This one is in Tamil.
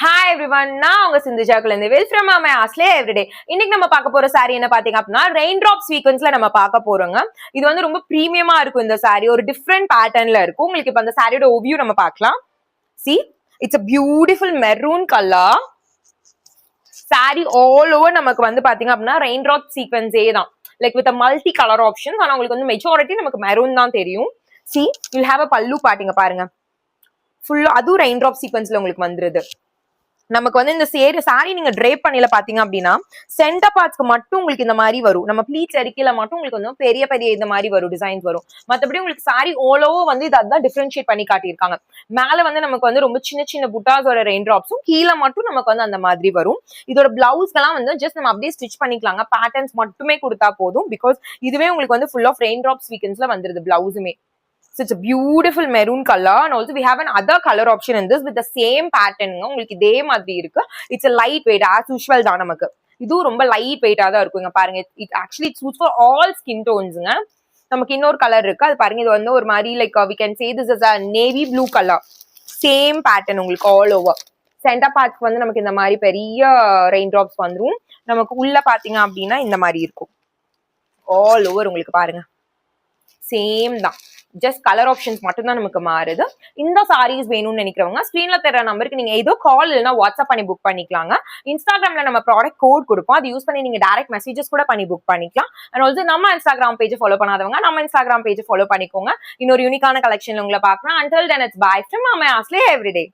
ஹாய் எவ்ரிவன், நான் உங்க சிந்துஜாக்குல இருந்து வெல் ஃப்ரம் மை ஆஸ்லே எவ்ரிடே. இன்னைக்கு நம்ம பார்க்க போற சாரி என்ன பாத்தீங்க அப்படின்னா ரெயின் டிராப் சீக்வன்ஸ்ல நம்ம பார்க்க போறோங்க. இது வந்து ரொம்ப பிரீமியமா இருக்கும். இந்த சாரி ஒரு டிஃப்ரெண்ட் பேட்டர்ன்ல இருக்கும். உங்களுக்கு இப்ப அந்த சாரியோட ஓவியூ நம்ம பார்க்கலாம். See, it's a beautiful maroon color. Sorry all over நமக்கு வந்து பாத்தீங்க அப்படின்னா ரெயின் டிராப் சீக்வன்ஸே தான், like with multi colour options. ஆனா உங்களுக்கு வந்து மெஜாரிட்டி நமக்கு மெரூன் தான் தெரியும். See, you'll have a பல்லு பாட்டிங்க பாருங்க, ஃபுல்லா அதுவும் ரெயின் டிராப் சீக்வன்ஸ்ல உங்களுக்கு வந்துருது. நமக்கு வந்து இந்த சாரி நீங்க ட்ரேப் பண்ணல பாத்தீங்க அப்படின்னா சென்டர் பார்ட்ஸ்க்கு மட்டும் உங்களுக்கு இந்த மாதிரி வரும். நம்ம ப்ளீட்ஸ் அடிக்கல மட்டும் உங்களுக்கு வந்து பெரிய பெரிய இந்த மாதிரி வரும், டிசைன்ஸ் வரும். மற்றபடி உங்களுக்கு சாரி ஓல் ஓவர் வந்து இது அதான் டிஃபரன்ஷியேட் பண்ணி காட்டியிருக்காங்க. மேல வந்து நமக்கு வந்து ரொம்ப சின்ன சின்ன புட்டாஸோட ரெயின் டிராப்ஸும், கீழே மட்டும் நமக்கு வந்து அந்த மாதிரி வரும். இதோட பிளவுஸ்க்கெல்லாம் வந்து ஜஸ்ட் நம்ம அப்படியே ஸ்டிச் பண்ணிக்கலாங்க. பேட்டர்ன்ஸ் மட்டுமே கொடுத்தா போதும். பிகாஸ் இதுவே உங்களுக்கு வந்து ஃபுல் ஆஃப் ரெயின் டிராப்ஸ் வீக்கன்ஸ்ல வந்துருது பிளவுஸுமே. So it's a beautiful maroon color, and also we have another color option in this with the same pattern. உங்களுக்கு இதே மாதிரி இருக்கு. It's a light weight as usual தான். நமக்கு இது ரொம்ப லைட் வெயிட்டா தான் இருக்கும். இங்க பாருங்க, it actually suits for all skin tonesங்க. நமக்கு இன்னொரு கலர் இருக்கு, அது பாருங்க. இது வந்து ஒரு மாதிரி like we can say this is a navy blue color. Same pattern உங்களுக்கு all over. சென்டர் பார்ட்ஸ்க்கு வந்து நமக்கு இந்த மாதிரி பெரிய ரெயின் டிராப்ஸ் வந்துரும். நமக்கு உள்ள பாத்தீங்க அப்படின்னா இந்த மாதிரி இருக்கும். ஆல் ஓவர் உங்களுக்கு பாருங்க சேம் தான், ஜஸ்ட் கலர் ஆப்ஷன்ஸ் மட்டும் தான் நமக்கு மாறுது. இந்த சாரீஸ் வேணும்னு நினைக்கிறவங்க ஸ்கிரீன்ல தெரிய நம்பருக்கு நீங்க ஏதோ கால் இல்லைன்னா வாட்ஸ்அப் பண்ணி புக் பண்ணிக்கலாங்க. இன்ஸ்டாகிராம்ல நம்ம ப்ராடக்ட் கோட் கொடுப்போம், அது யூஸ் பண்ணி நீங்க டைரக்ட் மெசேஜஸ் கூட பண்ணி புக் பண்ணிக்கலாம். அண்ட் ஆல்சோ நம்ம இன்ஸ்டாகிராம் பேஜ் ஃபாலோ பண்ணாதவங்க நம்ம இன்ஸ்டாகிராம் பேஜ் ஃபாலோ பண்ணிக்கோங்க. இன்னொரு யூனிக்கான கலெக்ஷன் உங்களை பார்க்கலாம். Until then, it's bye from my Asle everyday.